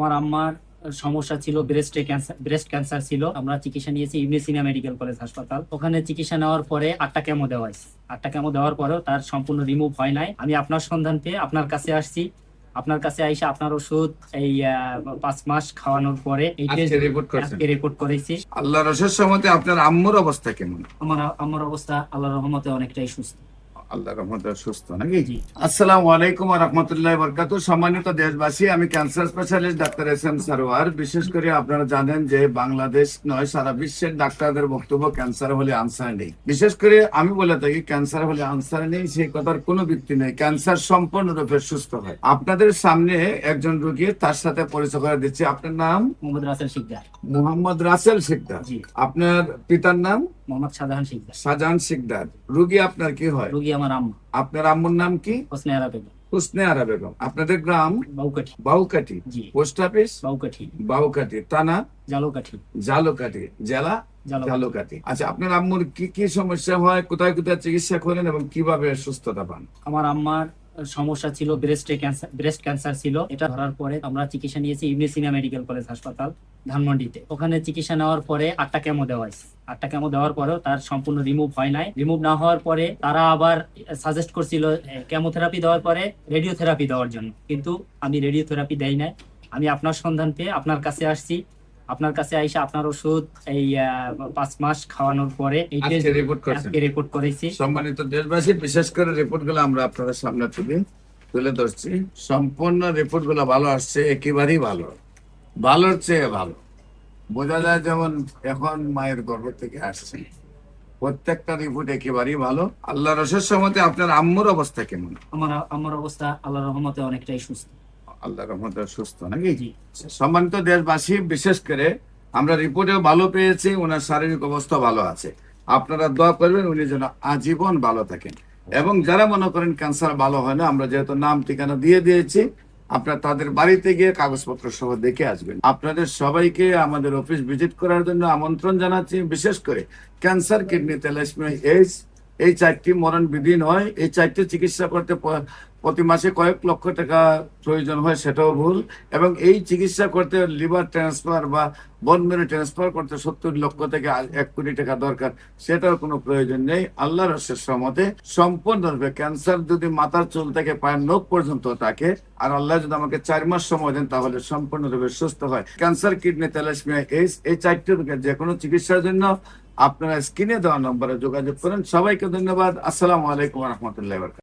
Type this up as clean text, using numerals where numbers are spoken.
আমার আম্মার সমস্যা ছিল ব্রেস্ট ক্যান্সার ছিল। আমরা চিকিৎসা নিয়েছি ইউনিসিনা মেডিকেল কলেজ হাসপাতাল। ওখানে চিকিৎসা নেওয়ার পরে 8টা কেমো দেওয়া হয়েছে। 8টা কেমো দেওয়ার পরেও তার সম্পূর্ণ রিমুভ হয় নাই। আমি আপনার সন্ধান পেয়ে আপনার কাছে আসছি। আপনার কাছে আইসা আপনার ওষুধ এই 5 মাস খাওয়ানোর পরে এই আজকে রিপোর্ট করছেন। আজকে রিপোর্ট করেছি। আল্লাহর অশেষ রহমতে আপনার আম্মুর অবস্থা কেমন? আমার আম্মার অবস্থা আল্লাহর রহমতে অনেকটাই সুস্থ। আল্লাহর রহমতে সুস্থ নাকি? জি। আসসালামু আলাইকুম ওয়া রাহমাতুল্লাহি ওয়া বারাকাতুহু। সম্মানিত দেশবাসী, আমি cancer specialist doctor SM. Sarwar. বিশেষ করে আপনারা জানেন যে বাংলাদেশ নয়, সারা বিশ্বের ডাক্তারদের বক্তব্য ক্যান্সার হলে আনসার নেই। বিশেষ করে আমি বলে থাকি ক্যান্সার হলে আনসার নেই, সেই কথার কোনো ভিত্তি নেই। ক্যান্সার সম্পূর্ণরূপে সুস্থ হয়। আপনাদের সামনে একজন রোগী, তার সাথে পরিচয় করে দিচ্ছি। আপনার নাম? মোহাম্মদ রাসেল শিকদার। মোহাম্মদ রাসেল শিকদার। জি। আপনার পিতার নাম? মোহাম্মদ শাহজাহান শিকদার। শাহজাহান শিকদার। রোগী আপনার কি হয়? রোগী আমার আম্মা আপনার আম্মুর নাম কি? হোসনে আরা বেগম। হুসনে আরা বেগম। আপনাদের গ্রাম? বাউকাঠি। বাউকাঠি। জি। Post office? বাউকাঠি। বাউকাঠি। থানা? জালুকাঠি। জালুকাঠি। জেলা? জালুকাঠি। আচ্ছা, আপনার আম্মুর কি কি সমস্যা হয়, কোথায় কোথায় চিকিৎসা করেন এবং কিভাবে সুস্থতা পান? আমার আম্মার সমস্যা ছিল ব্রেস্ট ক্যান্সার ছিল। এটা ধরার পরে আমরা চিকিৎসা নিয়েছি ইউনিসিনা মেডিকেল কলেজ হাসপাতাল ধানমন্ডিতে। ওখানে চিকিৎসা নেওয়ার পরে 8টা কেমো দেওয়া হয়েছে। 8টা কেমো দেওয়ার পরেও তার সম্পূর্ণ রিমুভ হয় নাই। রিমুভ না হওয়ার পরে তারা আবার সাজেস্ট করছিল কেমোথেরাপি দেওয়ার পরে রেডিওথেরাপি দেওয়ার জন্য, কিন্তু আমি রেডিওথেরাপি দেই নাই। আমি আপনার সন্ধান পেয়ে আপনার কাছে আসছি। আপনার কাছে আইসা আপনার ওষুধ এই 5 মাস খাওয়ানোর পরে আজকে রিপোর্ট করছেন। আজকে রিপোর্ট করেছি। সম্মানিত দেশবাসী, বিশেষ করে রিপোর্ট গুলো আমরা আপনাদের সামনে তুলে ধরছি। সম্পূর্ণ রিপোর্ট গুলো ভালো আসছে, একেবারেই ভালো, ভালোর চেয়ে ভালো। বোঝা যায় যেমন এখন মায়ের গর্ভ থেকে আসছে। প্রত্যেকটা রিপোর্ট একেবারেই ভালো। আল্লাহর অশেষ রহমতে আপনার আম্মুর অবস্থা কেমন? আমার অবস্থা আল্লাহর রহমতে অনেকটাই সুস্থ। আল্লাহর রহমতে সুস্থ নাকি? জি। সম্মানিত দেশবাসী, বিশেষ করে আমরা রিপোর্টেও ভালো পেয়েছি, ওনার শারীরিক অবস্থা ভালো আছে। আপনারা দোয়া করবেন উনি যেন আজীবন ভালো থাকেন। এবং যারা মনে করেন ক্যান্সার ভালো হয় না, আমরা যেহেতু নাম ঠিকানা দিয়ে দিয়েছি, আপনারা তাদের বাড়িতে গিয়ে কাগজপত্র সহ দেখে আসবেন। আপনাদের সবাইকে আমাদের অফিস ভিজিট করার জন্য আমন্ত্রণ জানাচ্ছি। বিশেষ করে ক্যান্সার, কিডনি, থ্যালাসেমিয়া, এইডস, এই 4টি মরণ বিধি নয়। এই 4টি চিকিৎসা করতে প্রতি মাসে কয়েক লক্ষ টাকা প্রয়োজন হয়, সেটাও ভুল। এবং এই চিকিৎসা করতে লিভার ট্রান্সফার বা বোন মেরু ট্রান্সফার করতে 70 লক্ষ থেকে 1 কোটি টাকা দরকার, সেটাও কোনো প্রয়োজন নেই। আল্লাহর অশেষ রহমতে সম্পূর্ণরূপে ক্যান্সার যদি মাথার চুল থেকে পায়ের নখ পর্যন্ত থাকে, আর আল্লাহ যদি আমাকে 4 মাস সময় দেন, তাহলে সম্পূর্ণরূপে সুস্থ হয়। ক্যান্সার, কিডনি, থ্যালাসেমিয়া, এইডস, এই 4টি রোগের যে কোনো চিকিৎসার জন্য আপনারা স্ক্রিনে দেওয়া নম্বরে যোগাযোগ করেন। সবাইকে ধন্যবাদ। আসসালামু আলাইকুম ওয়া রাহমাতুল্লাহি ওয়া বারাকাতুহু।